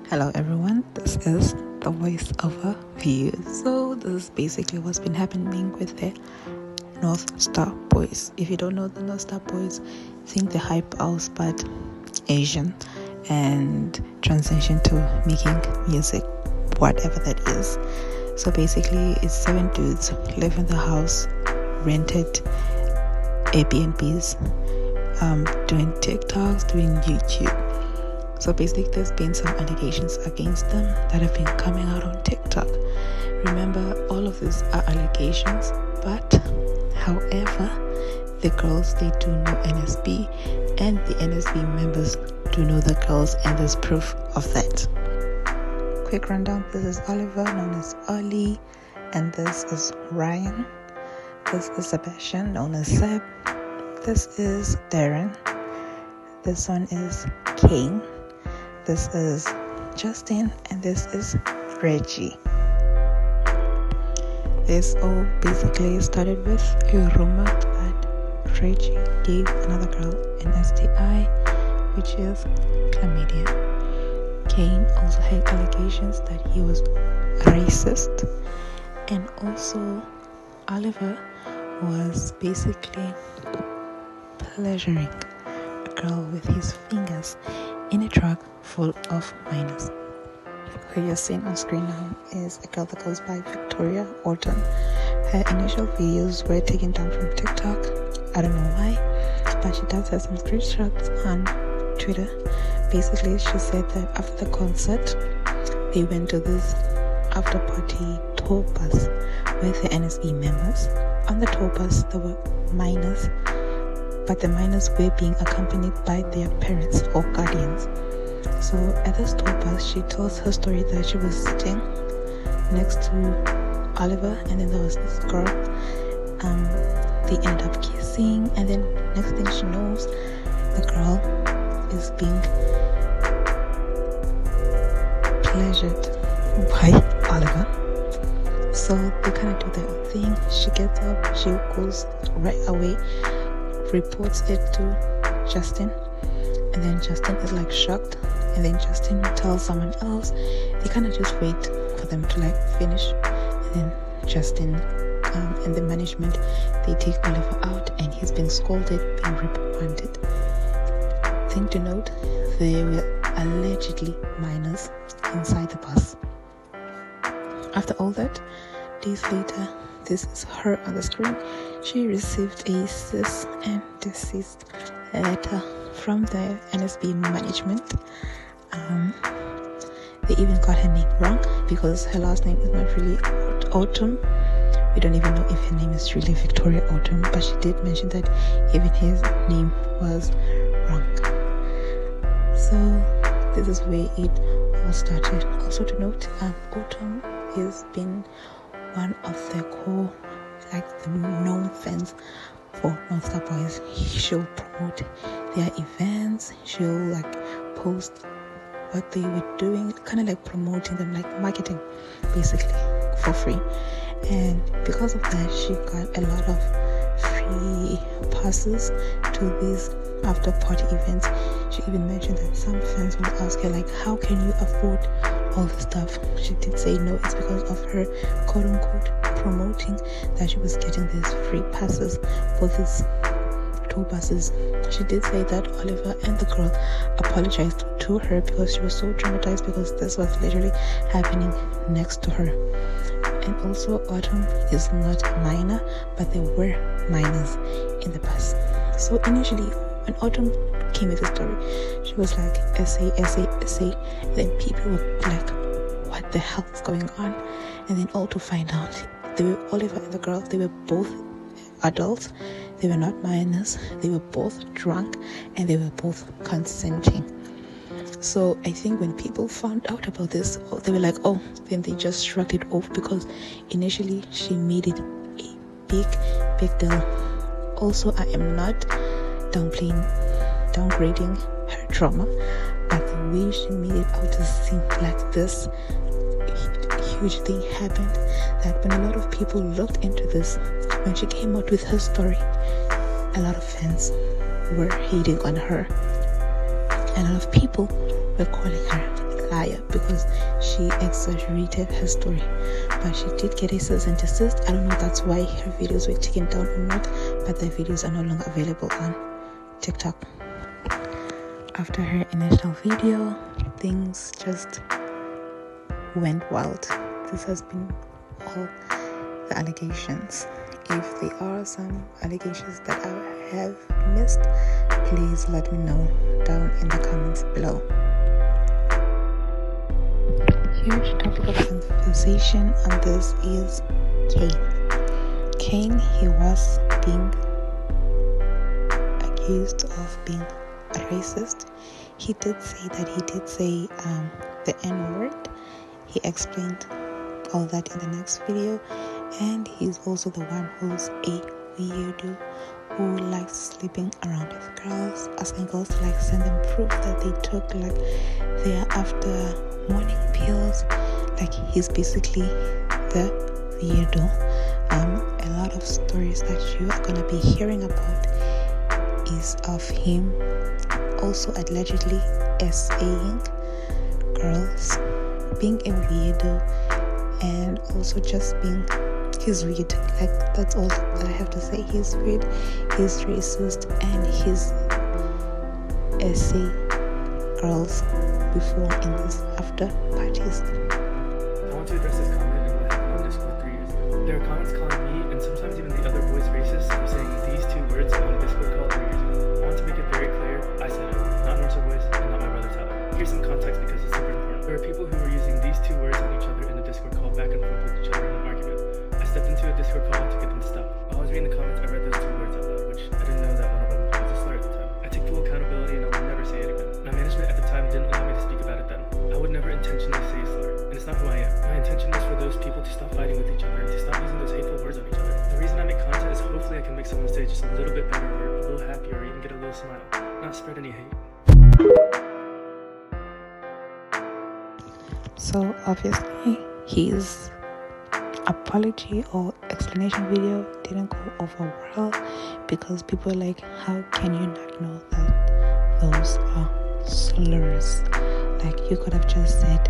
Hello everyone, this is the voiceover view. So this is basically what's been happening with the North Star Boys. If you don't know the North Star Boys, think the hype house but Asian and transition to making music, whatever that is. So basically it's 7 dudes live in the house, rented Airbnbs, doing TikToks, doing YouTube. So basically there's been some allegations against them that have been coming out on TikTok. Remember, all of these are allegations, but however, the girls, they do know NSB, and the NSB members do know the girls, and there's proof of that. Quick rundown: this is Oliver, known as Ollie, and this is Ryan. This is Sebastian, known as Seb. This is Darren. This one is Kane. This is Justin, and this is Reggie. This all basically started with a rumor that Reggie gave another girl an STI, which is chlamydia. Kane also had allegations that he was racist, and also Oliver was basically pleasuring a girl with his fingers in a truck full of minors. Who you're seeing on screen now is a girl that goes by Victoria Orton. Her initial videos were taken down from TikTok. I don't know why, but she does have some screenshots on Twitter. Basically, she said that after the concert, they went to this after party tour bus with the NSB members. On the tour bus, there were minors, but the minors were being accompanied by their parents or guardians. So at this tour bus, she tells her story that she was sitting next to Oliver, and then there was this girl. They ended up kissing, and then next thing she knows, the girl is being pleasured by Oliver. So they kind of do their own thing. She gets up, she goes right away, reports it to Justin, and then Justin is like shocked, and then Justin tells someone else. They kind of just wait for them to like finish, and then Justin and the management, they take Oliver out, and he's been scolded, being reprimanded. Thing to note, there were allegedly minors inside the bus. After all that, days later, this is her on the screen. She received a cease and desist letter from the NSB management. They even got her name wrong because her last name is not really Autumn. We don't even know if her name is really Victoria Autumn, but she did mention that even his name was wrong. So this is where it all started. Also to note, Autumn has been one of the core, like the known fans for North Star Boys. She'll promote their events, she'll like post what they were doing, kind of like promoting them, like marketing basically for free. And because of that, she got a lot of free passes to these after party events. She even mentioned that some fans would ask her like, how can you afford all the stuff? She did say no, it's because of her quote-unquote promoting that she was getting these free passes for these tour buses. She did say that Oliver and the girl apologized to her because she was so traumatized because this was literally happening next to her. And also, Autumn is not minor, but there were minors in the bus. So initially, when Autumn came with the story, she was like, essay. And then people were like, what the hell is going on? And then all to find out, they were Oliver and the girl, they were both adults, they were not minors, they were both drunk, and they were both consenting. So I think when people found out about this, they were like, oh, then they just shrugged it off because initially she made it a big deal. Also, I am not downgrading her trauma, but the way she made it out to seem like this huge thing happened, that when a lot of people looked into this, when she came out with her story, a lot of fans were hating on her, and a lot of people were calling her liar because she exaggerated her story. But she did get a cease and desist. I don't know if that's why her videos were taken down or not, but the videos are no longer available on TikTok. After her initial video, things just went wild. This has been all the allegations. If there are some allegations that I have missed, please let me know down in the comments below. Huge topic of conversation on this is Kane. Kane, he was being accused of being a racist. He did say that he did say the N-word. He explained all that in the next video, and he's also the one who's a weirdo who likes sleeping around with girls, asking girls to like send them proof that they took like their after morning pills. Like, he's basically the weirdo. A lot of stories that you are gonna be hearing about is of him also allegedly essaying girls, being a weirdo, and also just being, he's weird. Like, that's all that I have to say. He's weird, he's racist, and he's essay girls before in his after parties. I want to address this comment and what happened on Discord 3 years ago. There are comments calling me and sometimes even the other boys racist for saying these two words on a Discord call 3 years ago. I want to make it very clear, I said it, not Northside Boys and not my brother Tyler. Here's some context because it's super important. There are people who were using these two words on each other in a Discord call back and forth with each other in an argument. I stepped into a Discord call to get them to stop. While I was reading the comments, I read those two words out loud, which I didn't know that one of them was a slur at the time. I take full accountability and I will never say it again. My management at the time didn't allow me to speak about it then. I would never intentionally say a slur, and it's not who I am. My intention was for those people to stop fighting with each other and to stop using those hateful words on each other. The reason I make content is hopefully I can make someone's day just a little bit better or a little happier or even get a little smile, not spread any hate. So obviously his apology or explanation video didn't go over well because people are like, how can you not know that those are slurs? Like, you could have just said,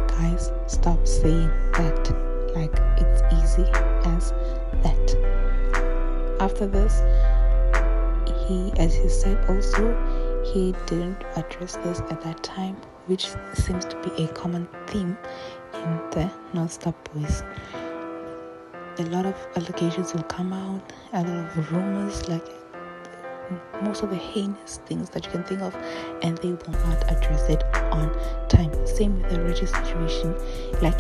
guys, stop saying that. Like, it's easy as that. After this, he, as he said also, he didn't address this at that time, which seems to be a common theme in the Northstar Boys. A lot of allegations will come out, a lot of rumors, like most of the heinous things that you can think of, and they will not address it on time. Same with the Reggie situation. Like,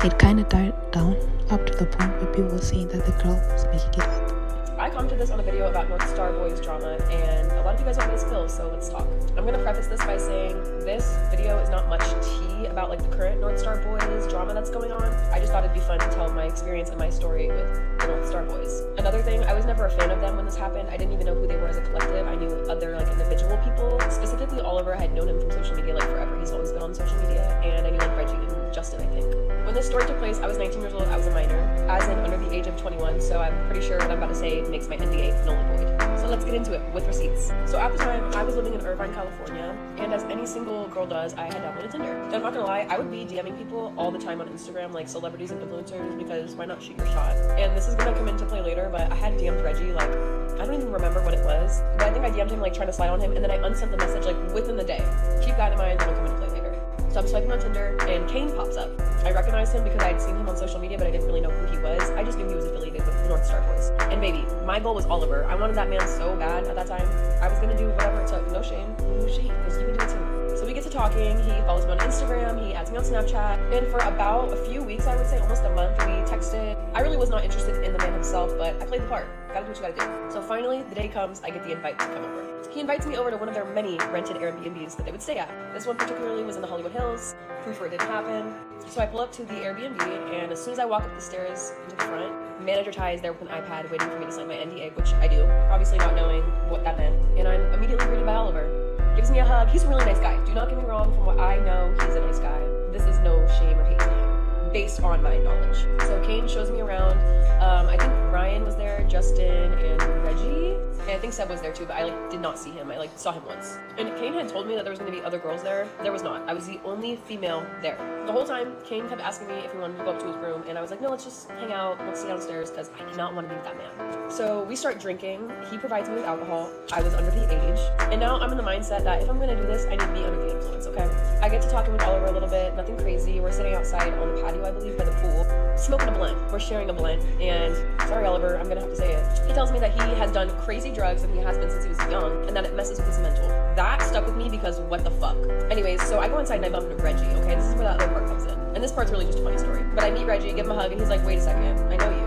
it kind of died down up to the point where people were saying that the girl was making it up. I commented this on a video about Northstar Boys drama, and a lot of you guys want me to spill, so let's talk. I'm gonna preface this by saying this video is not much tea about like the current Northstar Boys drama that's going on. I just thought it'd be fun to tell my experience and my story with the Northstar Boys. Another thing, I was never a fan of them when this happened. I didn't even know who they were as a collective. I knew other like individual people. Specifically Oliver, I had known him from social media like forever. He's always been on social media, and I knew like Reggie and Justin, I think. When this story took place, I was 19 years old, I was a minor, as in under the age of 21, so I'm pretty sure what I'm about to say makes my NDA null and void. So let's get into it with receipts. So at the time, I was living in Irvine, California, and as any single girl does, I had downloaded Tinder. And I'm not gonna lie, I would be DMing people all the time on Instagram, like celebrities and influencers, because why not shoot your shot? And this is gonna come into play later, but I had DM'd Reggie, like, I don't even remember what it was, but I think I DM'd him, like, trying to slide on him, and then I unsent the message, like, within the day. Keep that in mind, it'll come into play later. So I'm swiping on Tinder, and Kane pops up. I recognized him because I had seen him on social media, but I didn't really know who he was. I just knew he was affiliated with Northstar Boys. And baby, my goal was Oliver. I wanted that man so bad at that time. I was gonna do whatever it took. No shame, because you would do it too. So we get to talking, he follows me on Instagram, he adds me on Snapchat, and for about a few weeks, I would say almost a month, we texted. I really was not interested in the man himself, but I played the part. Gotta do what you gotta do. So finally, the day comes, I get the invite to come over. He invites me over to one of their many rented Airbnbs that they would stay at. This one particularly was in the Hollywood Hills. Proof for it didn't happen. So I pull up to the Airbnb, and as soon as I walk up the stairs into the front, manager Ty is there with an iPad waiting for me to sign my NDA, which I do, obviously not knowing what that meant. And I'm immediately greeted by Oliver. Gives me a hug. He's a really nice guy. Do not get me wrong, from what I know, he's a nice guy. This is no shame or hate to him. based on my knowledge. So Kane shows me around. I think Ryan was there, Justin, and Reggie. And I think Seb was there too, but I did not see him. I saw him once. And Kane had told me that there was going to be other girls there. There was not. I was the only female there. The whole time, Kane kept asking me if he wanted to go up to his room, and I was like, no, let's just hang out. Let's sit downstairs, because I did not want to be with that man. So we start drinking. He provides me with alcohol. I was under the age. And now I'm in the mindset that if I'm going to do this, I need to be under the influence, okay? I get to talking with Oliver a little bit. Nothing crazy. We're sitting outside on the patio, I believe, by the pool, smoking a blunt. We're sharing a blunt, and sorry, Oliver, I'm going to have to say it. He tells me that he has done crazy drugs, and he has been since he was young, and that it messes with his mental. That stuck with me because what the fuck? Anyways, so I go inside and I bump into Reggie, okay? This is where that other part comes in. And this part's really just a funny story. But I meet Reggie, give him a hug, and he's like, wait a second, I know you.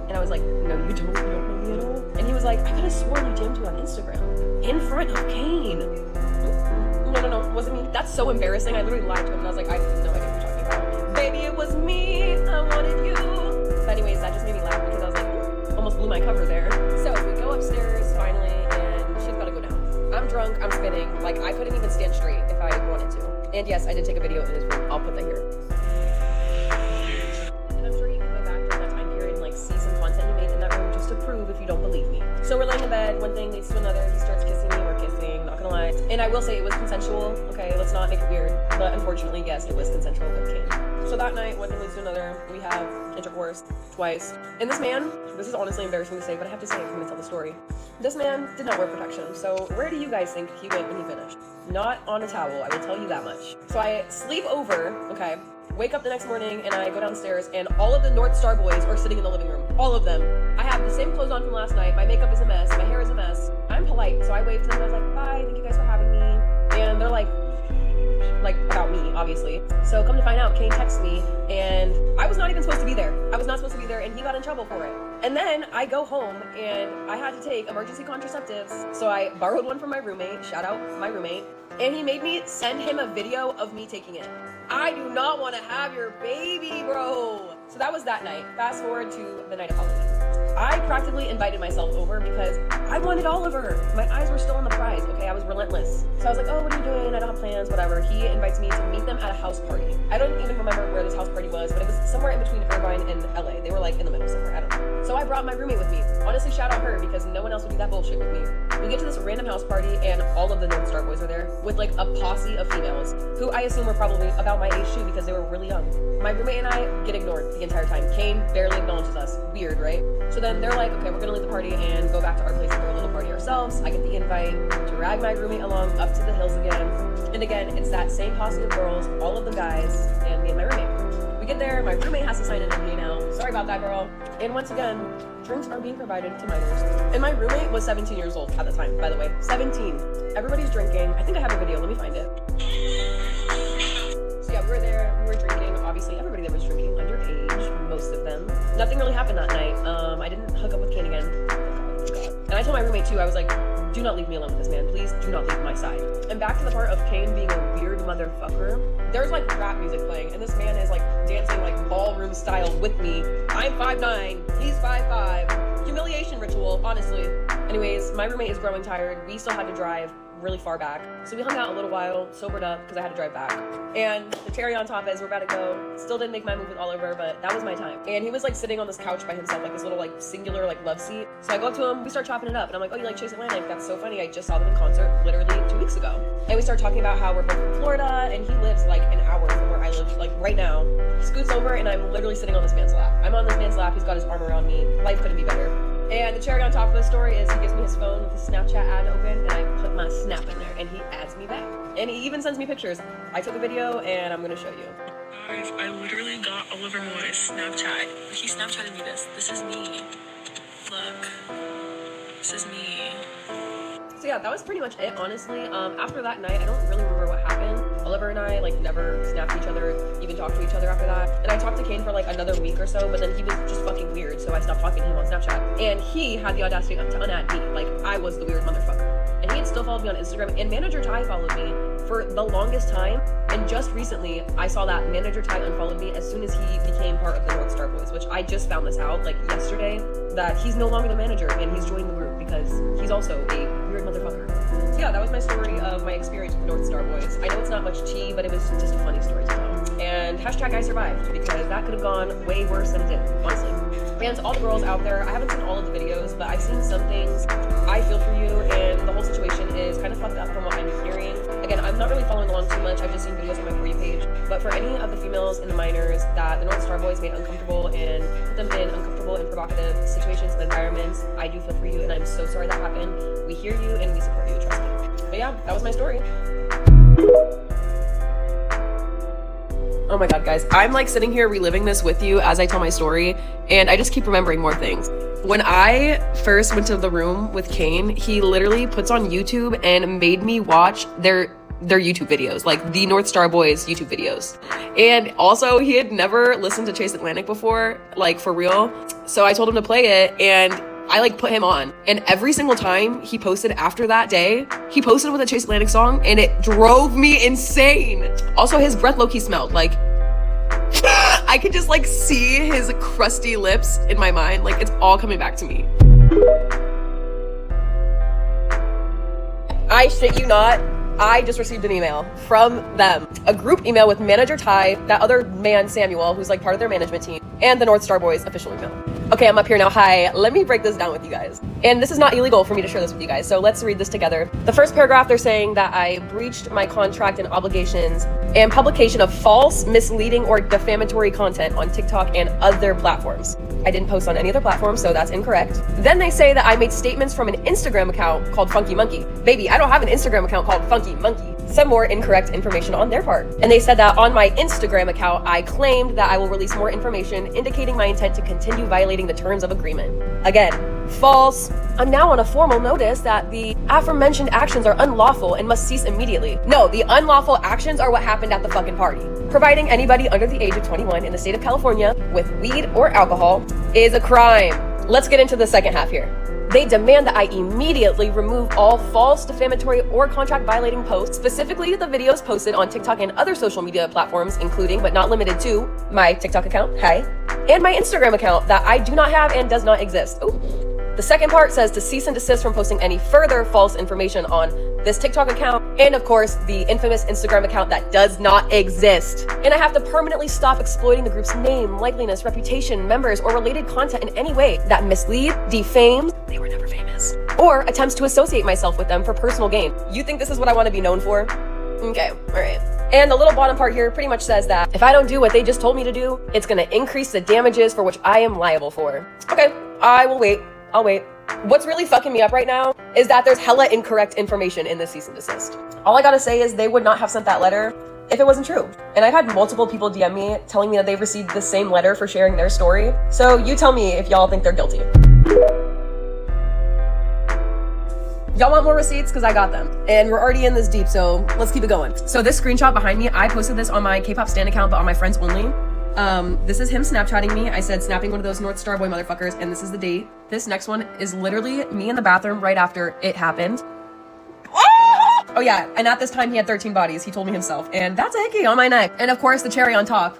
And I was like, no, you don't know me at all. And he was like, I could have sworn you DM'd me on Instagram. In front of Kane. No, it wasn't me. That's so embarrassing. I literally lied to him, and I was like, I have no idea what you're talking about. Baby, it was me. I wanted you. But anyways, that just made me laugh because I was like, almost blew my cover there. So we go upstairs finally, and shit's gotta go down. I'm drunk, I'm spinning. I couldn't even stand straight if I wanted to. And yes, I did take a video in his room. I'll put that here. And I'm sure you can go back during that time period and see some content he made in that room just to prove if you don't believe me. So we're laying in bed, one thing leads to another. He starts kissing me, we're kissing, not gonna lie. And I will say it was consensual, okay? Let's not make it weird. But unfortunately, yes, it was consensual with Kane. So that night, one thing leads to another. We have intercourse twice. And this man, this is honestly embarrassing to say, but I have to say it if I'm gonna tell the story. This man did not wear protection. So where do you guys think he went when he finished? Not on a towel, I will tell you that much. So I sleep over, okay? Wake up the next morning and I go downstairs and all of the North Star boys are sitting in the living room. All of them. I have the same clothes on from last night. My makeup is a mess. My hair is a mess. I'm polite, so I waved to them and I was like, bye, thank you guys for having me. And they're like about me, obviously. So come to find out, Kane texts me and I was not even supposed to be there. I was not supposed to be there and he got in trouble for it. And then I go home and I had to take emergency contraceptives. So I borrowed one from my roommate, shout out my roommate, and he made me send him a video of me taking it. I do not want to have your baby, bro. So that was that night. Fast forward to the night of Halloween. I practically invited myself over because I wanted Oliver. My eyes were still on the prize, okay? I was relentless. So I was like, oh, what are you doing? I don't have plans, whatever. He invites me to meet them at a house party. I don't even remember where this house party was, but it was somewhere in between Irvine and LA. They were in the middle somewhere, I don't know. So I brought my roommate with me. Honestly, shout out her because no one else would do that bullshit with me. We get to this random house party and all of the North Star boys are there with a posse of females who I assume were probably about my age too because they were really young. My roommate and I get ignored the entire time. Kane barely acknowledges us. Weird, right? So then they're like, okay, we're gonna leave the party and go back to our place and throw a little party ourselves. I get the invite, drag my roommate along up to the hills again. And again, it's that same posse of girls, all of the guys, and me and my roommate. We get there, my roommate has to sign an NDA now. Sorry about that, girl. And once again, drinks are being provided to minors. And my roommate was 17 years old at the time, by the way. 17. Everybody's drinking. I think I have a video, let me find it. So yeah, we were there, we were drinking. Obviously, everybody there was drinking underage, most of them. Nothing really happened that night. I didn't hook up with Kane again. And I told my roommate too, I was like, do not leave me alone with this man. Please do not leave my side. And back to the part of Kane being a weird motherfucker. There's rap music playing, and this man is dancing ballroom style with me. I'm 5'9", he's 5'5". Humiliation ritual, honestly. Anyways, my roommate is growing tired. We still had to drive really far back. So we hung out a little while, sobered up, because I had to drive back. And the cherry on top is we're about to go. Still didn't make my move with Oliver, but that was my time. And he was sitting on this couch by himself, this little singular love seat. So I go up to him, we start chopping it up, and I'm like, oh, you like Chase Atlantic? That's so funny. I just saw them in concert literally 2 weeks ago. And we start talking about how we're both from Florida, and he lives an hour from where I live, right now. He scoots over, and I'm literally sitting on this man's lap. I'm on this man's lap, he's got his arm around me. Life couldn't be better. And the cherry on top of the story is he gives me his phone with his Snapchat ad open, and I put my snap in there, and he adds me back. And he even sends me pictures. I took a video, and I'm gonna show you. Guys, I literally got Oliver Moy's Snapchat. He Snapchatted me this. This is me. Look. This is me. So yeah, that was pretty much it, honestly. After that night, I don't really remember what happened. Oliver and I never snapped each other, even talked to each other after that. And I talked to Kane for another week or so, but then he was just fucking weird, so I stopped talking to him on Snapchat. And he had the audacity to unadd me, I was the weird motherfucker. And he had still followed me on Instagram, and Manager Ty followed me for the longest time. And just recently, I saw that Manager Ty unfollowed me as soon as he became part of the North Star Boys, which I just found this out yesterday, that he's no longer the manager and he's joined the group because he's also a weird motherfucker. So yeah, that was my story of my experience with the North Star Boys. I know it's not much tea, but it was just a funny story to tell. And and hashtag I survived, because that could have gone way worse than it did, honestly. And to all the girls out there, I haven't seen all of the videos, but I've seen some things. I feel for you, and the whole situation is kind of fucked up from what I'm hearing. Again, I'm not really following along too much. I've just seen videos on my For You page. But for any of the females and the minors that the North Star Boys made uncomfortable and put them in uncomfortable and provocative situations and environments, I do feel for you, and I'm so sorry that happened. We hear you and we support you, trust me. But yeah, that was my story. Oh my god, guys, I'm like sitting here reliving this with you as I tell my story, and I just keep remembering more things. When I first went to the room with Kane, he literally puts on YouTube and made me watch their YouTube videos, like the North Star Boys YouTube videos. And also, he had never listened to Chase Atlantic before, like for real. So I told him to play it, and I like put him on. And every single time he posted after that day, he posted with a Chase Atlantic song, and it drove me insane. Also, his breath low-key smelled like I could just like see his crusty lips in my mind. Like, it's all coming back to me. I shit you not, I just received an email from them. A group email with manager Ty, that other man Samuel, who's like part of their management team, and the North Star Boys official email. Okay, I'm up here now. Hi, let me break this down with you guys. And this is not illegal for me to share this with you guys, so let's read this together. The first paragraph, they're saying that I breached my contract and obligations and publication of false, misleading, or defamatory content on TikTok and other platforms. I didn't post on any other platform, so that's incorrect. Then they say that I made statements from an Instagram account called Funky Monkey. Baby, I don't have an Instagram account called Funky Monkey. Some more incorrect information on their part. And they said that on my Instagram account, I claimed that I will release more information indicating my intent to continue violating the terms of agreement. Again, false. I'm now on a formal notice that the aforementioned actions are unlawful and must cease immediately. No, the unlawful actions are what happened at the fucking party. Providing anybody under the age of 21 in the state of California with weed or alcohol is a crime. Let's get into the second half here. They demand that I immediately remove all false, defamatory, or contract violating posts, specifically the videos posted on TikTok and other social media platforms, including but not limited to my TikTok account, hi, and my Instagram account that I do not have and does not exist. Ooh. The second part says to cease and desist from posting any further false information on this TikTok account, and of course, the infamous Instagram account that does not exist. And I have to permanently stop exploiting the group's name, likeliness, reputation, members, or related content in any way that mislead, defames, they were never famous, or attempts to associate myself with them for personal gain. You think this is what I want to be known for? Okay, alright. And the little bottom part here pretty much says that if I don't do what they just told me to do, it's gonna increase the damages for which I am liable for. Okay, I will wait. I'll wait. What's really fucking me up right now is that there's hella incorrect information in this cease and desist. All I gotta say is they would not have sent that letter if it wasn't true. And I've had multiple people DM me telling me that they've received the same letter for sharing their story. So you tell me if y'all think they're guilty. Y'all want more receipts? Because I got them. And we're already in this deep, so let's keep it going. So this screenshot behind me, I posted this on my K-pop stan account, but on my friends only. This is him Snapchatting me. I said snapping one of those North Star Boy motherfuckers, and this is the date. This next one is literally me in the bathroom right after it happened. Oh yeah, and at this time he had 13 bodies, he told me himself, and that's a hickey on my neck. And of course the cherry on top,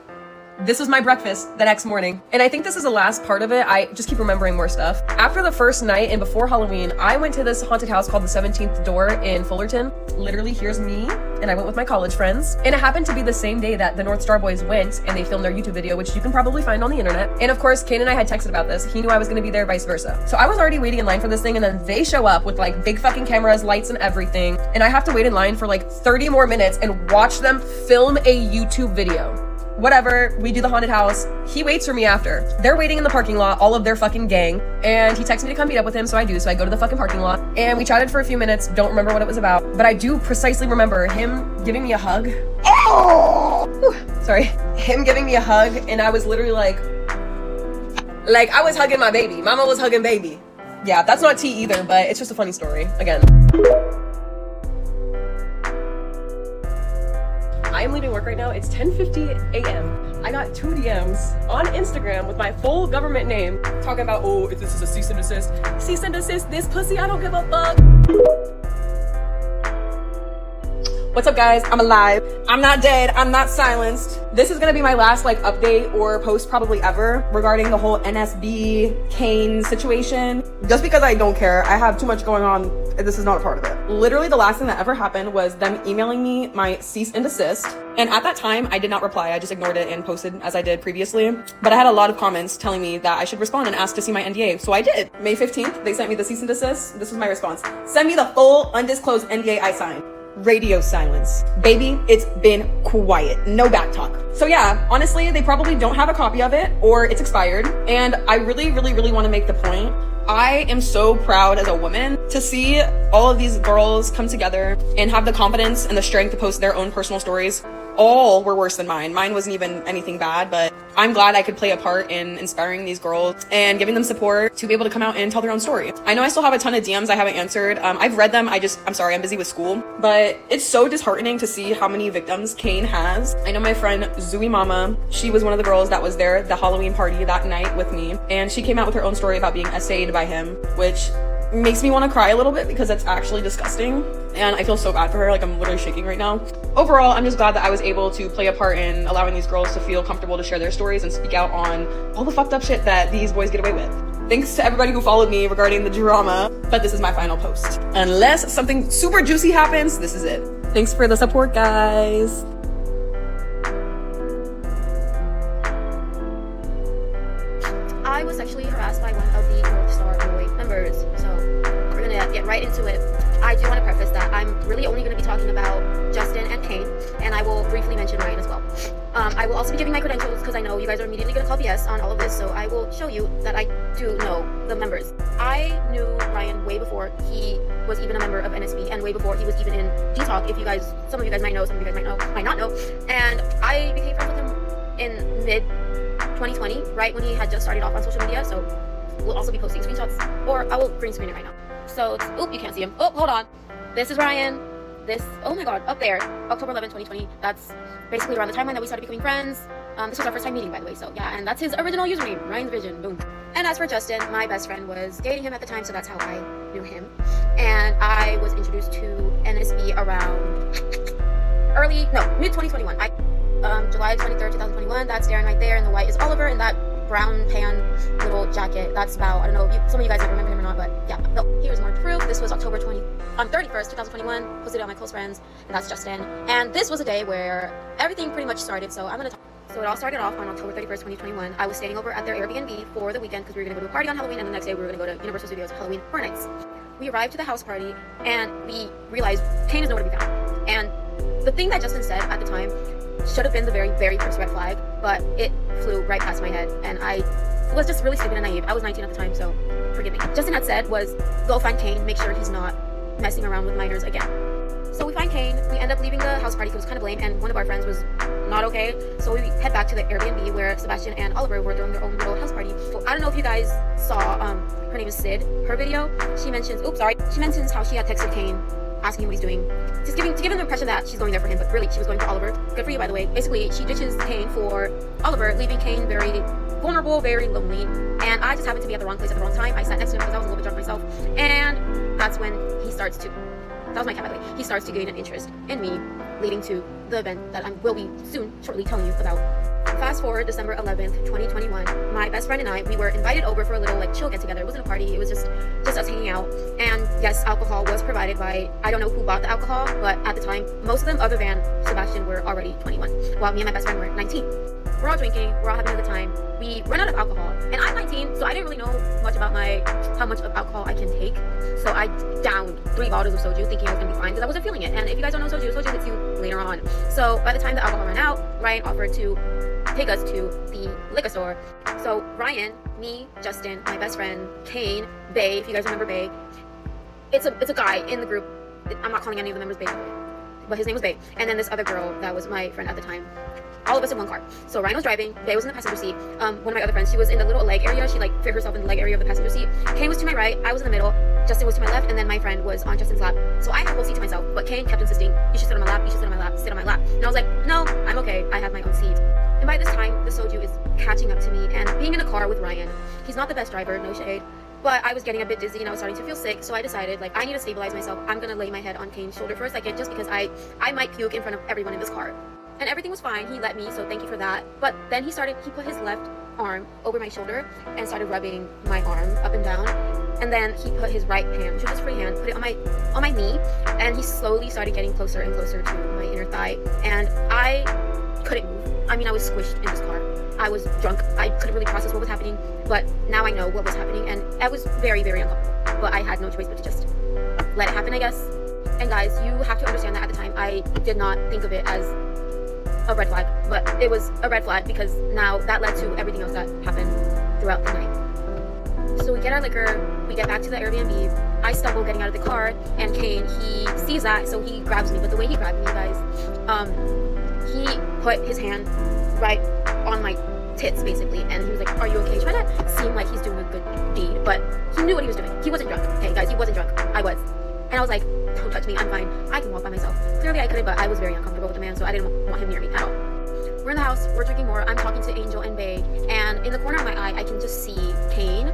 this was my breakfast the next morning. And I think this is the last part of it. I just keep remembering more stuff. After the first night and before Halloween, I went to this haunted house called the 17th Door in Fullerton. Literally, here's me, and I went with my college friends. And it happened to be the same day that the North Star Boys went and they filmed their YouTube video, which you can probably find on the internet. And of course, Kane and I had texted about this. He knew I was gonna be there, vice versa. So I was already waiting in line for this thing, and then they show up with like big fucking cameras, lights, and everything. And I have to wait in line for like 30 more minutes and watch them film a YouTube video. Whatever, we do the haunted house. He waits for me after. They're waiting in the parking lot, all of their fucking gang, and he texts me to come meet up with him, so I do. So I go to the fucking parking lot, and we chatted for a few minutes. Don't remember what it was about, but I do precisely remember him giving me a hug. Oh! Sorry. Him giving me a hug, and I was literally like I was hugging my baby. Mama was hugging baby. Yeah, that's not tea either, but it's just a funny story. Again. I am leaving work right now. It's 10:50 a.m. I got 2 DMs on Instagram with my full government name talking about, oh, if this is a cease and desist. Cease and desist this pussy, I don't give a fuck. What's up, guys? I'm alive. I'm not dead. I'm not silenced. This is gonna be my last like update or post probably ever regarding the whole NSB Kane situation. Just because I don't care, I have too much going on. This is not a part of it. Literally the last thing that ever happened was them emailing me my cease and desist. And at that time, I did not reply. I just ignored it and posted as I did previously. But I had a lot of comments telling me that I should respond and ask to see my NDA. So I did. May 15th, they sent me the cease and desist. This was my response. Send me the full undisclosed NDA I signed. Radio silence. Baby, it's been quiet. No back talk. So yeah, honestly, they probably don't have a copy of it or it's expired. And I really want to make the point. I am so proud as a woman to see all of these girls come together and have the confidence and the strength to post their own personal stories. All were worse than mine. Mine wasn't even anything bad, but I'm glad I could play a part in inspiring these girls and giving them support to be able to come out and tell their own story. I know I still have a ton of DMs I haven't answered. I've read them. I'm sorry, I'm busy with school, but it's so disheartening to see how many victims Kane has. I know my friend Zooey Mama, she was one of the girls that was there at the Halloween party that night with me, and she came out with her own story about being essayed by him, which makes me want to cry a little bit because that's actually disgusting. And I feel so bad for her. Like, I'm literally shaking right now. Overall, I'm just glad that I was able to play a part in allowing these girls to feel comfortable to share their stories and speak out on all the fucked up shit that these boys get away with. Thanks to everybody who followed me regarding the drama, but this is my final post. Unless something super juicy happens, this is it. Thanks for the support, guys. I was sexually harassed by one of the North Star Boy members, so we're gonna get right into it. I do want to preface that I'm really only going to be talking about Justin and Kane, and I will briefly mention Ryan as well. I will also be giving my credentials because I know you guys are immediately going to call BS on all of this, so I will show you that I do know the members. I knew Ryan way before he was even a member of NSB, and way before he was even in D-Talk. If you guys, some of you guys might know, some of you guys might not know. And I became friends with him in mid 2020, right when he had just started off on social media. So we'll also be posting screenshots, or I will green screen it right now. So, you can't see him. Oh, hold on. This is Ryan. This, oh my god, up there, October 11, 2020. That's basically around the timeline that we started becoming friends. This was our first time meeting, by the way. So yeah, and that's his original username, Ryan's Vision. Boom. And as for Justin, my best friend was dating him at the time, so that's how I knew him. And I was introduced to NSB around mid 2021. July 23rd, 2021. That's Darren right there, and the white is Oliver, and that brown pan little jacket, that's about, I don't know, some of you guys might remember him or not, but yeah. No, here's more proof. This was October 31st, 2021, posted it on my close friends, and that's Justin. And this was a day where everything pretty much started, so I'm gonna talk. So it all started off on October 31st, 2021. I was staying over at their Airbnb for the weekend because we were gonna go to a party on Halloween, and the next day we were gonna go to Universal Studios Halloween Horror Nights. We arrived to the house party, and we realized Kane is nowhere to be found. And the thing that Justin said at the time should have been the very first red flag, but it flew right past my head, and I was just really stupid and naive. I was 19 at the time, so forgive me. Justin had said was, go find Kane, make sure he's not messing around with minors again. So we find Kane, we end up leaving the house party because it was kind of lame, and one of our friends was not okay, so we head back to the Airbnb where Sebastian and Oliver were doing their own little house party. So I don't know if you guys saw, her name is Sid, her video. She mentions how she had texted Kane asking him what he's doing, just to give him the impression that she's going there for him, but really she was going for Oliver. Good for you, by the way. Basically, she ditches Kane for Oliver, leaving Kane very vulnerable, very lonely, and I just happened to be at the wrong place at the wrong time. I sat next to him because I was a little bit drunk myself, and that's when he starts to, that was my cat, by the way, he starts to gain an interest in me, leading to the event that I will be shortly telling you about. Fast forward December 11th, 2021, my best friend and I, we were invited over for a little chill get together. It wasn't a party, it was just us hanging out. And yes, alcohol was provided by, I don't know who bought the alcohol, but at the time, most of them other than Sebastian were already 21, while me and my best friend were 19. We're all drinking, we're all having a good time. We run out of alcohol, and I'm 19, so I didn't really know much about how much of alcohol I can take. So I downed 3 bottles of soju thinking I was gonna be fine because I wasn't feeling it. And if you guys don't know soju hits you later on. So by the time the alcohol ran out, Ryan offered to take us to the liquor store. So Ryan, me, Justin, my best friend, Kane, Bay, if you guys remember Bay, it's a guy in the group. I'm not calling any of the members Bay, but his name was Bay. And then this other girl that was my friend at the time. All of us in one car. So Ryan was driving, Bay was in the passenger seat. One of my other friends, she was in the little leg area. She fit herself in the leg area of the passenger seat. Kane was to my right, I was in the middle, Justin was to my left, and then my friend was on Justin's lap. So I had the whole seat to myself, but Kane kept insisting, you should sit on my lap, you should sit on my lap, sit on my lap. And I was like, no, I'm okay, I have my own seat. And by this time, the soju is catching up to me, and being in a car with Ryan, he's not the best driver, no shade, but I was getting a bit dizzy and I was starting to feel sick, so I decided, like, I need to stabilize myself. I'm gonna lay my head on Kane's shoulder for a second, just because I might puke in front of everyone in this car. And everything was fine. He let me, so thank you for that. But then he put his left arm over my shoulder and started rubbing my arm up and down. And then he put his right hand, which was his free hand, put it on my knee, and he slowly started getting closer and closer to my inner thigh. And I couldn't move. I mean, I was squished in this car. I was drunk. I couldn't really process what was happening, but now I know what was happening, and I was very, very uncomfortable. But I had no choice but to just let it happen, I guess. And guys, you have to understand that at the time, I did not think of it as a red flag, but it was a red flag because now that led to everything else that happened throughout the night. So we get our liquor, we get back to the Airbnb, I stumble getting out of the car, and Kane, he sees that, so he grabs me. But the way he grabbed me, guys, he put his hand right on my tits, basically, and he was like, "Are you okay?" Trying to seem like he's doing a good deed, but he knew what he was doing. He wasn't drunk. Okay, guys, he wasn't drunk. I was. And I was like, "Don't touch me, I'm fine. I can walk by myself." Clearly I couldn't, but I was very uncomfortable with the man, so I didn't want him near me at all. We're in the house, we're drinking more, I'm talking to Angel and Bae, and in the corner of my eye, I can just see Kane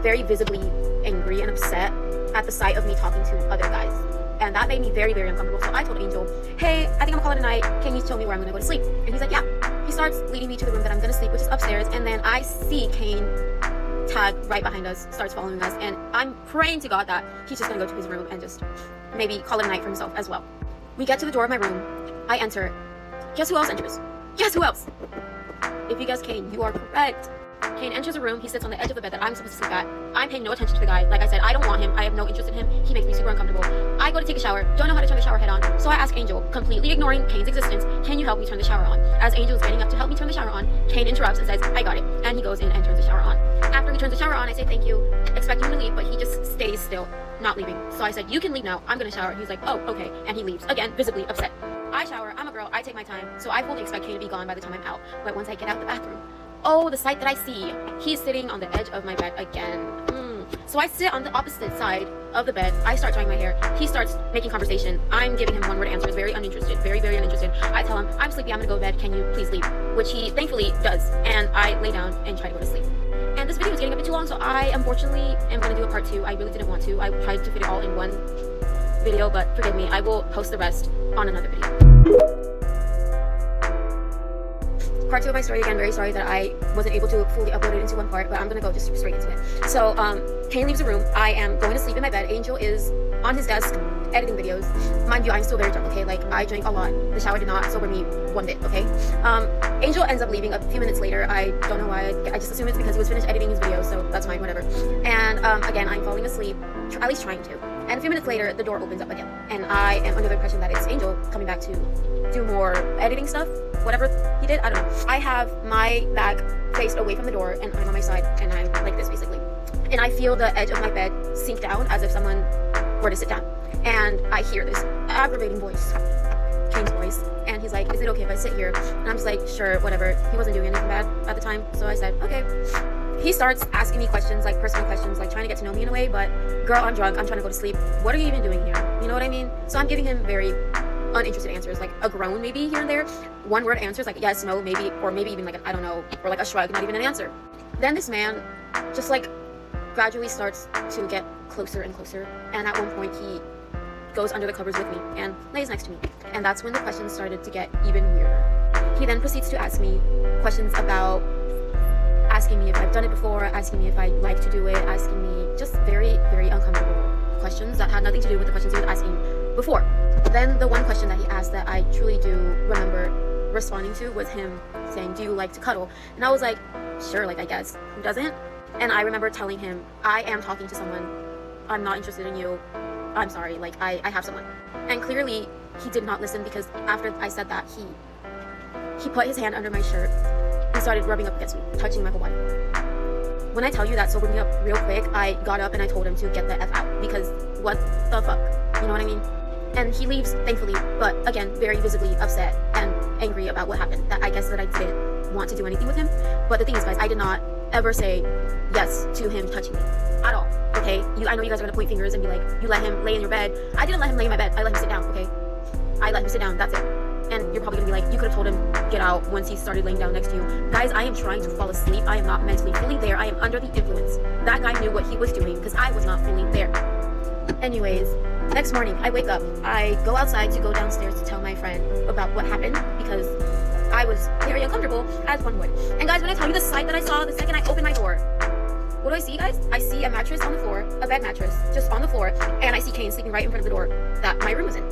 very visibly angry and upset at the sight of me talking to other guys. And that made me very, very uncomfortable. So I told Angel, "Hey, I think I'm gonna call it a night. Can you show me where I'm gonna go to sleep?" And he's like, "Yeah." He starts leading me to the room that I'm gonna sleep, which is upstairs, and then I see Kane tag right behind us, starts following us, and I'm praying to God that he's just gonna go to his room and just maybe call it a night for himself as well. We get to the door of my room, I enter. Guess who else enters? Guess who else? If you guess Kane, you are correct. Kane enters a room, he sits on the edge of the bed that I'm supposed to sleep at. I'm paying no attention to the guy. Like I said, I don't want him, I have no interest in him, he makes me super uncomfortable. I go to take a shower, don't know how to turn the shower head on, so I ask Angel, completely ignoring Kane's existence, "Can you help me turn the shower on?" As Angel is getting up to help me turn the shower on, Kane interrupts and says, "I got it," and he goes in and turns the shower on. After he turns the shower on, I say thank you, expecting him to leave, but he just stays still, not leaving. So I said, "You can leave now, I'm gonna shower." He's like, "Oh, okay," and he leaves, again, visibly upset. I shower, I'm a girl, I take my time, so I fully expect Kane to be gone by the time I'm out. But once I get out the bathroom, oh, the sight that I see, he's sitting on the edge of my bed again. So I sit on the opposite side of the bed, I start drying my hair, he starts making conversation, I'm giving him one-word answers, very uninterested, very, very uninterested. I tell him, "I'm sleepy, I'm gonna go to bed, can you please leave?" Which he thankfully does, and I lay down and try to go to sleep. And this video is getting a bit too long, so I unfortunately am gonna do a part 2. I really didn't want to. I tried to fit it all in one video, but forgive me, I will post the rest on another video. Part 2 of my story, again, very sorry that I wasn't able to fully upload it into one part, but I'm gonna go just straight into it. So, Kane leaves the room, I am going to sleep in my bed, Angel is on his desk, editing videos. Mind you, I'm still very drunk, okay? Like, I drank a lot, the shower did not sober me one bit, okay? Angel ends up leaving a few minutes later, I don't know why, I just assume it's because he was finished editing his videos, so that's fine, whatever. And, again, I'm falling asleep, at least trying to. And a few minutes later, the door opens up again, and I am under the impression that it's Angel coming back to do more editing stuff, whatever he did, I don't know. I have my back faced away from the door, and I'm on my side, and I'm like this, basically. And I feel the edge of my bed sink down as if someone were to sit down. And I hear this aggravating voice, Kane's voice, and he's like, "Is it okay if I sit here?" And I'm just like, "Sure, whatever." He wasn't doing anything bad at the time, so I said, "Okay." He starts asking me questions, like personal questions, like trying to get to know me in a way, but girl, I'm drunk, I'm trying to go to sleep. What are you even doing here? You know what I mean? So I'm giving him very uninterested answers, like a groan maybe here and there, one-word answers like yes, no, maybe, or maybe even like an I don't know, or like a shrug, not even an answer. Then this man just like gradually starts to get closer and closer, and at one point he goes under the covers with me and lays next to me, and that's when the questions started to get even weirder. He then proceeds to ask me questions about asking me if I've done it before, asking me if I like to do it, asking me just very, very uncomfortable questions that had nothing to do with the questions he was asking before. Then the one question that he asked that I truly do remember responding to was him saying, "Do you like to cuddle?" And I was like, "Sure, like I guess, who doesn't?" And I remember telling him, "I am talking to someone, I'm not interested in you, I'm sorry, like I have someone." And clearly he did not listen, because after I said that, he put his hand under my shirt and started rubbing up against me, touching my whole body. When I tell you that sobered me up real quick, I got up and I told him to get the F out, because what the fuck, you know what I mean? And he leaves, thankfully, but again, very visibly upset and angry about what happened, that I guess that I didn't want to do anything with him. But the thing is, guys, I did not ever say yes to him touching me at all, okay? I know you guys are gonna point fingers and be like, "You let him lay in your bed." I didn't let him lay in my bed, I let him sit down, okay? I let him sit down, that's it. And you're probably gonna be like, you could have told him get out once he started laying down next to you. Guys, I am trying to fall asleep. I am not mentally fully there. I am under the influence. That guy knew what he was doing because I was not fully there. Anyways, next morning I wake up. I go outside to go downstairs to tell my friend about what happened because I was very uncomfortable, as one would. And guys, when I tell you the sight that I saw the second I opened my door, what do I see, guys? I see a mattress on the floor, a bed mattress just on the floor, and I see Kane sleeping right in front of the door that my room was in.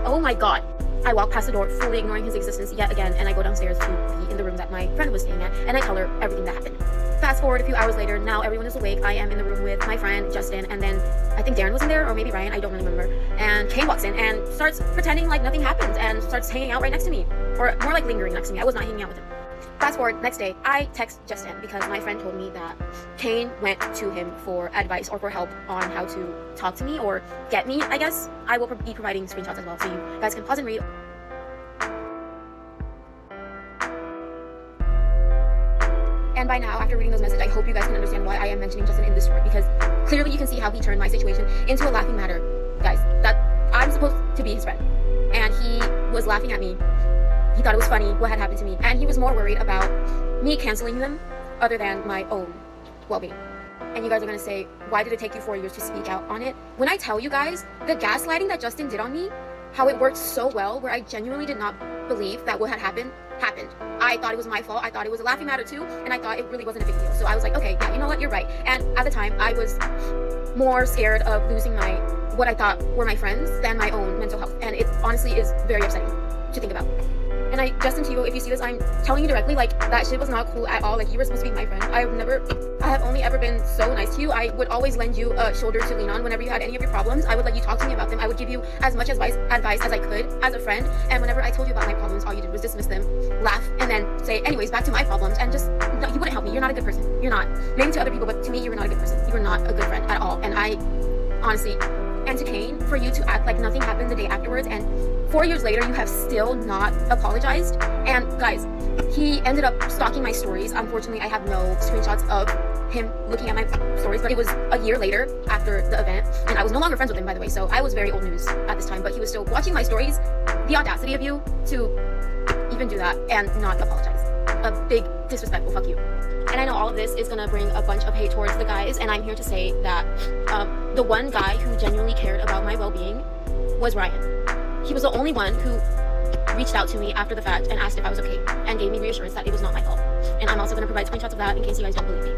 Oh my god. I walk past the door, fully ignoring his existence yet again, and I go downstairs to be in the room that my friend was staying at, and I tell her everything that happened. Fast forward a few hours later, now everyone is awake. I am in the room with my friend, Justin, and then I think Darren was in there, or maybe Ryan, I don't really remember. And Kane walks in and starts pretending like nothing happened and starts hanging out right next to me, or more like lingering next to me. I was not hanging out with him. Fast forward, next day, I text Justin because my friend told me that Kane went to him for advice or for help on how to talk to me or get me, I guess. I will be providing screenshots as well, so you guys can pause and read. And by now, after reading those messages, I hope you guys can understand why I am mentioning Justin in this story, because clearly you can see how he turned my situation into a laughing matter. Guys, that I'm supposed to be his friend, and he was laughing at me. He thought it was funny what had happened to me, and he was more worried about me canceling them other than my own well-being. And you guys are gonna say, why did it take you 4 years to speak out on it? When I tell you guys, the gaslighting that Justin did on me, how it worked so well, where I genuinely did not believe that what had happened. I thought it was my fault. I thought it was a laughing matter too, and I thought it really wasn't a big deal. So I was like, okay, yeah, you know what, you're right. And at the time, I was more scared of losing what I thought were my friends than my own mental health. And it honestly is very upsetting to think about. And Justin, to you, if you see this, I'm telling you directly, like, that shit was not cool at all. Like, you were supposed to be my friend. I have only ever been so nice to you. I would always lend you a shoulder to lean on whenever you had any of your problems. I would let you talk to me about them. I would give you as much advice as I could as a friend. And whenever I told you about my problems, all you did was dismiss them, laugh, and then say, anyways, back to my problems, and just, no, you wouldn't help me. You're not a good person. You're not. Maybe to other people, but to me, you were not a good person. You were not a good friend at all. And I, honestly, and to Kane, for you to act like nothing happened the day afterwards, and 4 years later, you have still not apologized. And guys, he ended up stalking my stories. Unfortunately, I have no screenshots of him looking at my stories, but it was a year later after the event, and I was no longer friends with him, by the way, so I was very old news at this time, but he was still watching my stories. The audacity of you to even do that and not apologize. A big disrespectful fuck you. And I know all of this is gonna bring a bunch of hate towards the guys, and I'm here to say that the one guy who genuinely cared about my well-being was Ryan. He was the only one who reached out to me after the fact and asked if I was okay, and gave me reassurance that it was not my fault. And I'm also gonna provide screenshots of that in case you guys don't believe me.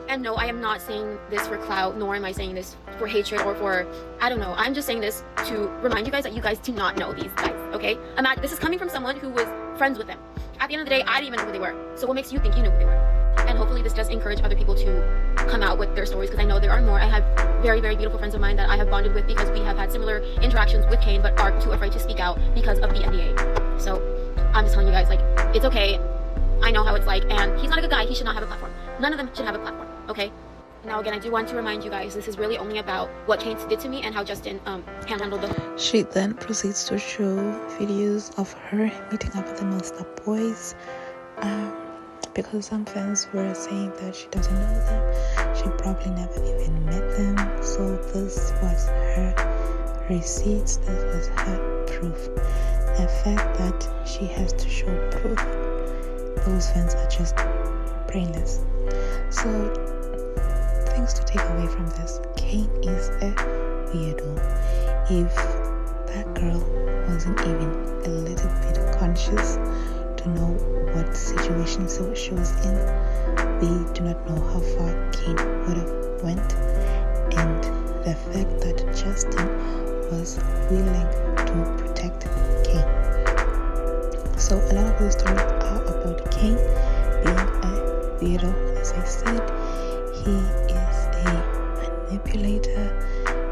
And no, I am not saying this for clout, nor am I saying this for hatred or for, I don't know. I'm just saying this to remind you guys that you guys do not know these guys, okay? Imagine, this is coming from someone who was friends with them. At the end of the day, I didn't even know who they were. So what makes you think you know who they were? And hopefully this does encourage other people to come out with their stories, because I know there are more. I have very, very beautiful friends of mine that I have bonded with because we have had similar interactions with Kane, but are too afraid to speak out because of the NDA. So I'm just telling you guys, like, it's okay. I know how it's like, and he's not a good guy. He should not have a platform. None of them should have a platform, okay? Now again, I do want to remind you guys, this is really only about what Kane did to me and how Justin handled the... She then proceeds to show videos of her meeting up with the Monster Boys, because some fans were saying that she doesn't know them, she probably never even met them. So this was her receipts, this was her proof. The fact that she has to show proof, those fans are just brainless. So things to take away from this: Kane is a weirdo. If that girl wasn't even a little bit conscious to know what situation she was in, we do not know how far Kane would have went. And the fact that Justin was willing to protect Kane. So a lot of these stories are about Kane being a weirdo. As I said, he is a manipulator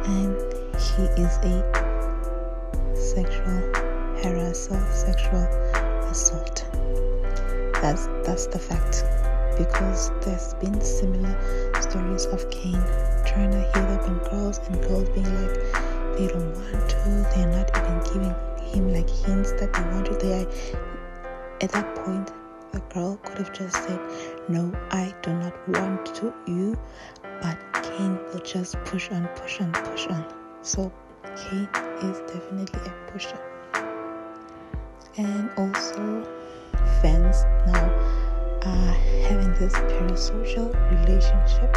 and he is a sexual harasser, sexual assault. That's the fact, because there's been similar stories of Kane trying to heal up on girls, and girls being like they don't want to, they're not even giving him like hints that they want to. They are, at that point, the girl could have just said, no, I do not want to you, but Kane will just push on. So Kane is definitely a pusher. And also fans now are having this parasocial relationship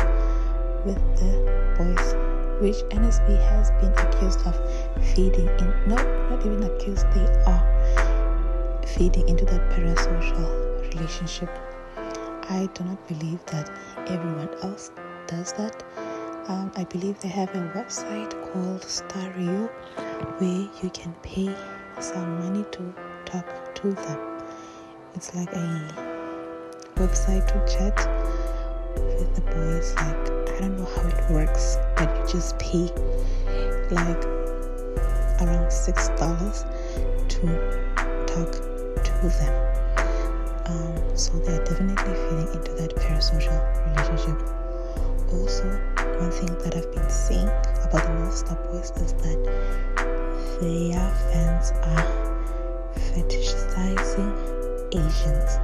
with the boys, which NSB has been accused of feeding in. No, not even accused, they are feeding into that parasocial relationship. I do not believe that everyone else does that. I believe they have a website called Stereo where you can pay some money to talk to them. It's like a website to chat with the boys. Like, I don't know how it works, but you just pay like around $6 to talk to them. So they're definitely feeding into that parasocial relationship. Also, one thing that I've been saying about the North Star Boys is that their fans are fetishizing Asians.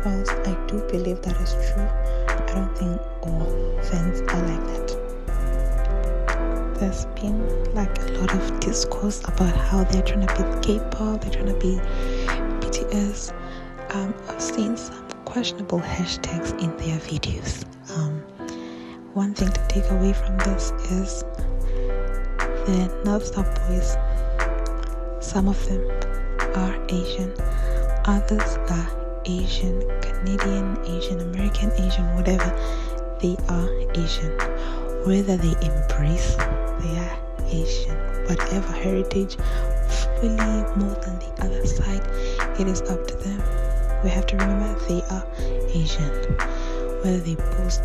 Whilst I do believe that is true, I don't think all fans are like that. There's been like a lot of discourse about how they're trying to be K-pop, they're trying to be BTS. I've seen some questionable hashtags in their videos. One thing to take away from this is the North Star Boys, some of them are Asian, others are Asian, Canadian, Asian American, Asian, whatever. They are Asian. Whether they embrace their Asian, whatever heritage, fully more than the other side, it is up to them. We have to remember they are Asian. Whether they post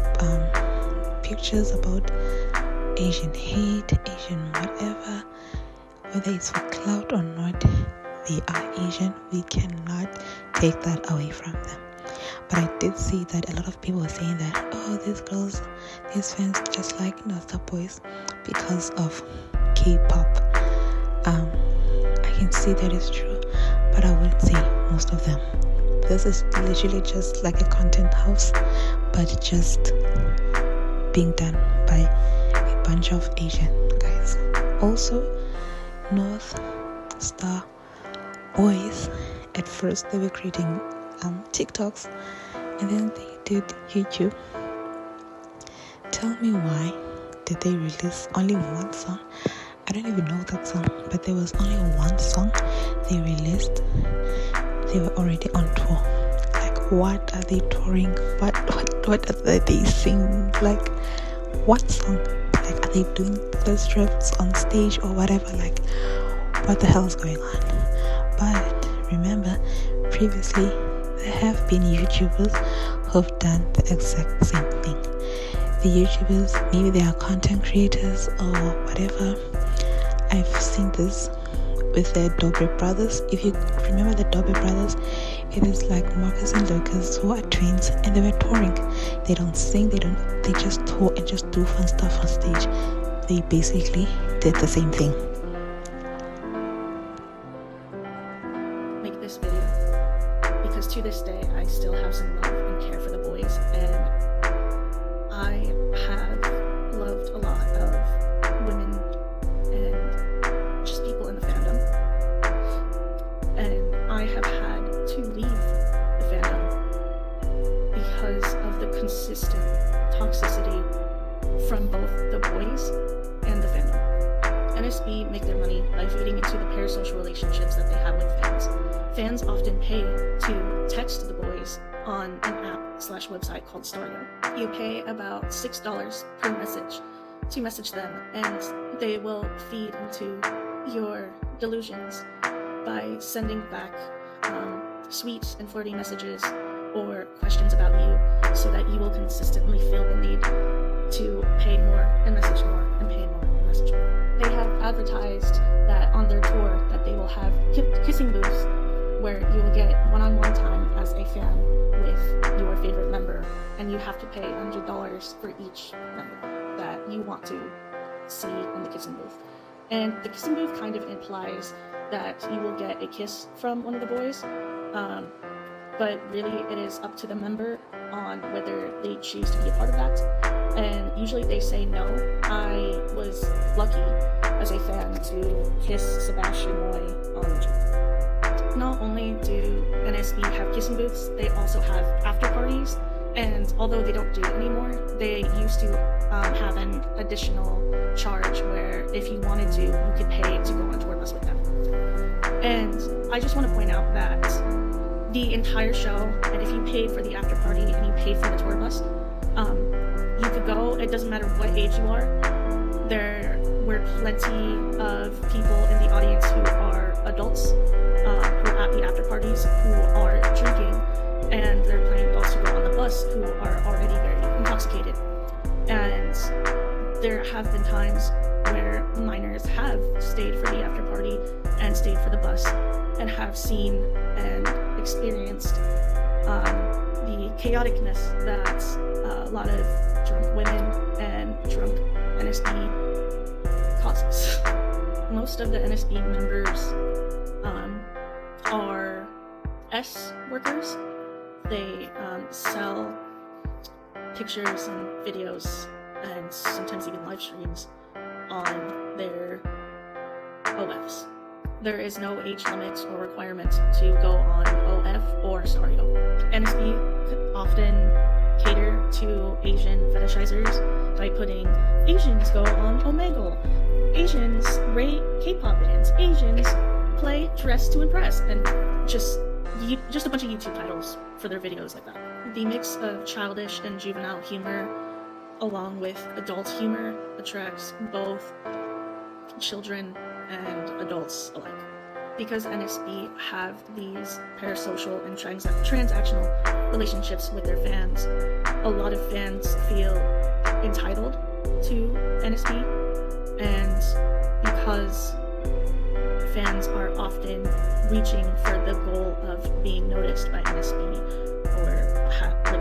pictures about Asian hate, Asian whatever, whether it's for clout or not, they are Asian. We cannot take that away from them. But I did see that a lot of people were saying that, oh, these fans just like North Star Boys because of K-pop. I can see that is true, but I wouldn't say most of them. This is literally just like a content house, but just being done by a bunch of Asian guys. Also, North Star Boys, at first they were creating TikToks, and then they did YouTube. Tell me why did they release only one song? I don't even know that song, but there was only one song they released. They were already on tour. Like, what are they touring? What are they singing? Like, what song? Like, are they doing those trips on stage or whatever? Like, what the hell is going on? But remember, previously there have been YouTubers who've done the exact same thing. The YouTubers, maybe they are content creators or whatever. I've seen this with the Dobre brothers. If you remember the Dobre brothers, it is like Marcus and Lucas, who are twins, and they were touring. They don't sing, they just tour and just do fun stuff on stage. They basically did the same thing. Make this video because to this day I still have some love and care for the boys, and I have loved a lot of women and just people in the fandom, and I have had to leave the fandom because of the consistent toxicity from both the boys and the fandom. NSB make their money by feeding into the parasocial relationships that they have with fans. Fans often pay to text the boys on an app/website called Stereo. You pay about $6 per message to message them, and they will feed into your delusions by sending back sweet and flirty messages or questions about you, so that you will consistently feel the need to pay more and message more and pay more and message more. They have advertised that on their tour that they will have kissing booths where you will get one-on-one time as a fan with your favorite member, and you have to pay $100 for each member that you want to see in the kissing booth. And the kissing booth kind of implies that you will get a kiss from one of the boys, but really it is up to the member on whether they choose to be a part of that. And usually they say no. I was lucky as a fan to kiss Sebastian Moy on the cheek. Not only do NSB have kissing booths, they also have after parties, and although they don't do it anymore, they used to have an additional charge where if you wanted to, you could pay to go on tour bus with them. And I just want to point out that the entire show, and if you paid for the after party and you paid for the tour bus, you could go. It doesn't matter what age you are. There were plenty of people in the audience who are adults who are at the after parties who are drinking, and they're planning also to go on the bus who are already very intoxicated. And there have been times where minors have stayed for the after party and stayed for the bus and have seen and experienced the chaoticness that a lot of drunk women and drunk NSB causes. Most of the NSB members are S workers. They sell pictures and videos and sometimes even live streams on their OFs. There is no age limit or requirement to go on OF or Stario. NSB could often cater to Asian fetishizers by putting Asians go on Omegle, Asians rate K-pop bands, Asians play Dress to Impress, and just a bunch of YouTube titles for their videos like that. The mix of childish and juvenile humor along with adult humor attracts both children and adults alike. Because NSB have these parasocial and transactional relationships with their fans, a lot of fans feel entitled to NSB, and because fans are often reaching for the goal of being noticed by NSB or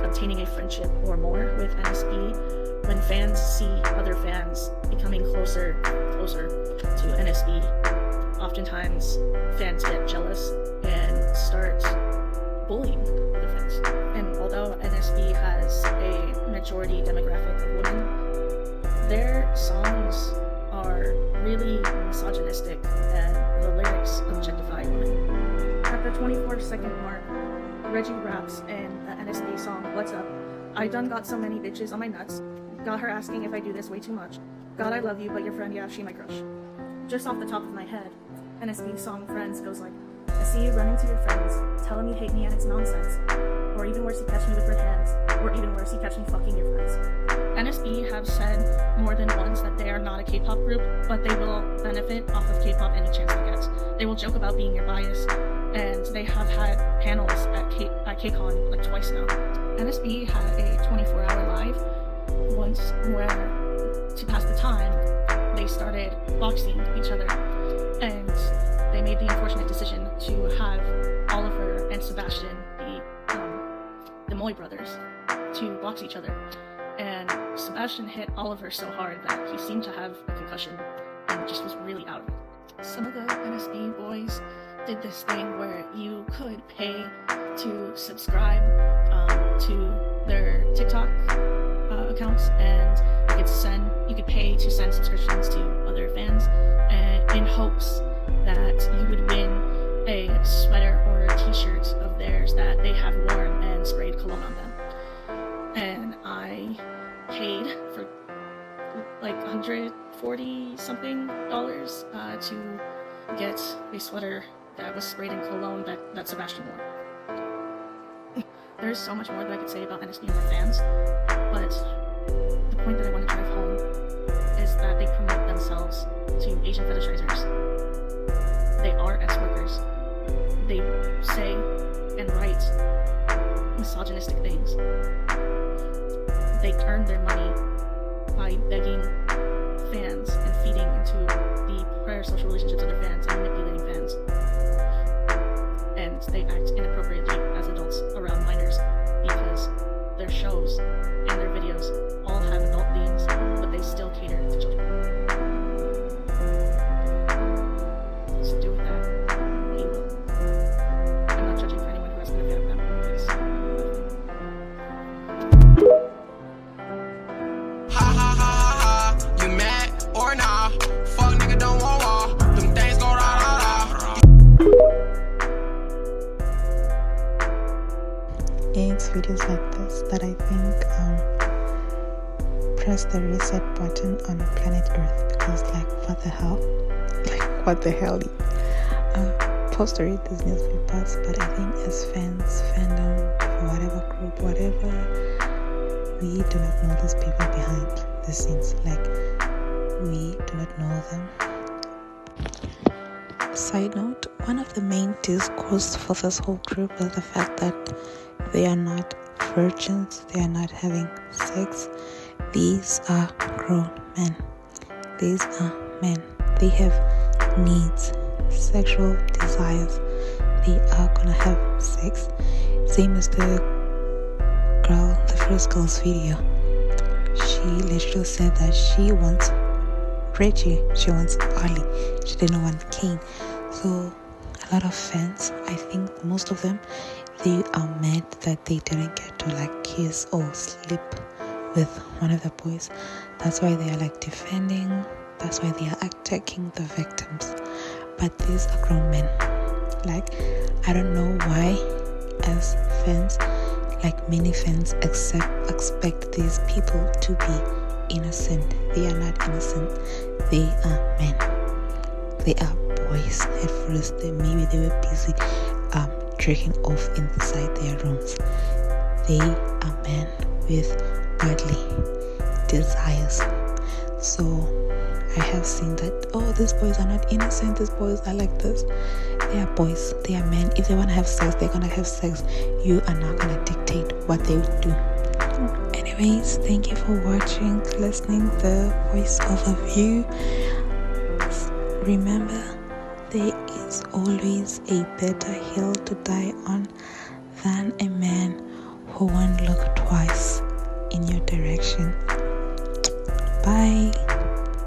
obtaining a friendship or more with NSB, when fans see other fans becoming closer to NSB, oftentimes fans get jealous and start bullying other fans. And although NSB has a majority demographic of women, their songs are really misogynistic and the lyrics objectify women. At the 24-second mark, Reggie raps in the NSB song What's Up? I done got so many bitches on my nuts. Got her asking if I do this way too much. God, I love you, but your friend, yeah, she my crush. Just off the top of my head, NSB's song Friends goes like, I see you running to your friends, telling you hate me and it's nonsense. Or even worse, you catch me with red hands. Or even worse, you catch me fucking your friends. NSB have said more than once that they are not a K-pop group, but they will benefit off of K-pop any chance they get. They will joke about being your bias, and they have had panels at KCON like twice now. NSB had a 24-hour live once where, to pass the time, they started boxing each other, and they made the unfortunate decision to have Oliver and Sebastian, the Moy brothers, to box each other. And Sebastian hit Oliver so hard that he seemed to have a concussion and just was really out of it. Some of the NSB boys did this thing where you could pay to subscribe to their TikTok accounts, and you could pay to send subscriptions to other fans, and in hopes that you would win a sweater or a t-shirt of theirs that they have worn and sprayed cologne on them. And I paid for like $140 something to get a sweater that was sprayed in cologne that Sebastian wore. There's so much more that I could say about NSB and their fans, but the point that I want to drive home is that they promote themselves to Asian fetishizers. They are ex-workers. They say and write misogynistic things. They earn their money by begging fans and feeding into the prior social relationships of their fans and manipulating fans. And they act inappropriately as adults around minors because their shows and their videos all have adult themes, but they still cater to children. So do with that what you will. I'm not judging for anyone who has been a fan of them, because nah. Fuck nigga don't want war. Them things go da da da. It's videos like this that I think press the reset button on planet Earth, because like what the hell, supposed to read these newspapers, but I think as fans, fandom, whatever group, whatever, we do not know these people behind the scenes. Like, we do not know them. Side note, one of the main discourse for this whole group is the fact that they are not virgins, they are not having sex. These are grown men. These are men. They have needs, sexual desires. They are gonna have sex. Same as the first girl's video. She literally said that she wants Reggie, she wants Ali, she didn't want Kane. So a lot of fans, I think most of them, they are mad that they didn't get to like kiss or sleep with one of the boys. That's why they are like defending, that's why they are attacking the victims. But these are grown men. Like, I don't know why as fans, like many fans expect these people to be innocent. They are not innocent. They are men. They are boys. At first maybe they were busy jerking off inside their rooms. They are men with godly desires. So I have seen that, oh, these boys are not innocent, these boys are like this. They are boys, they are men. If they want to have sex, they're gonna have sex. You are not gonna dictate what they would do. Anyways, thank you for watching, listening the voice overview. Remember, there is always a better hill to die on than a man who won't look twice in your direction. Bye.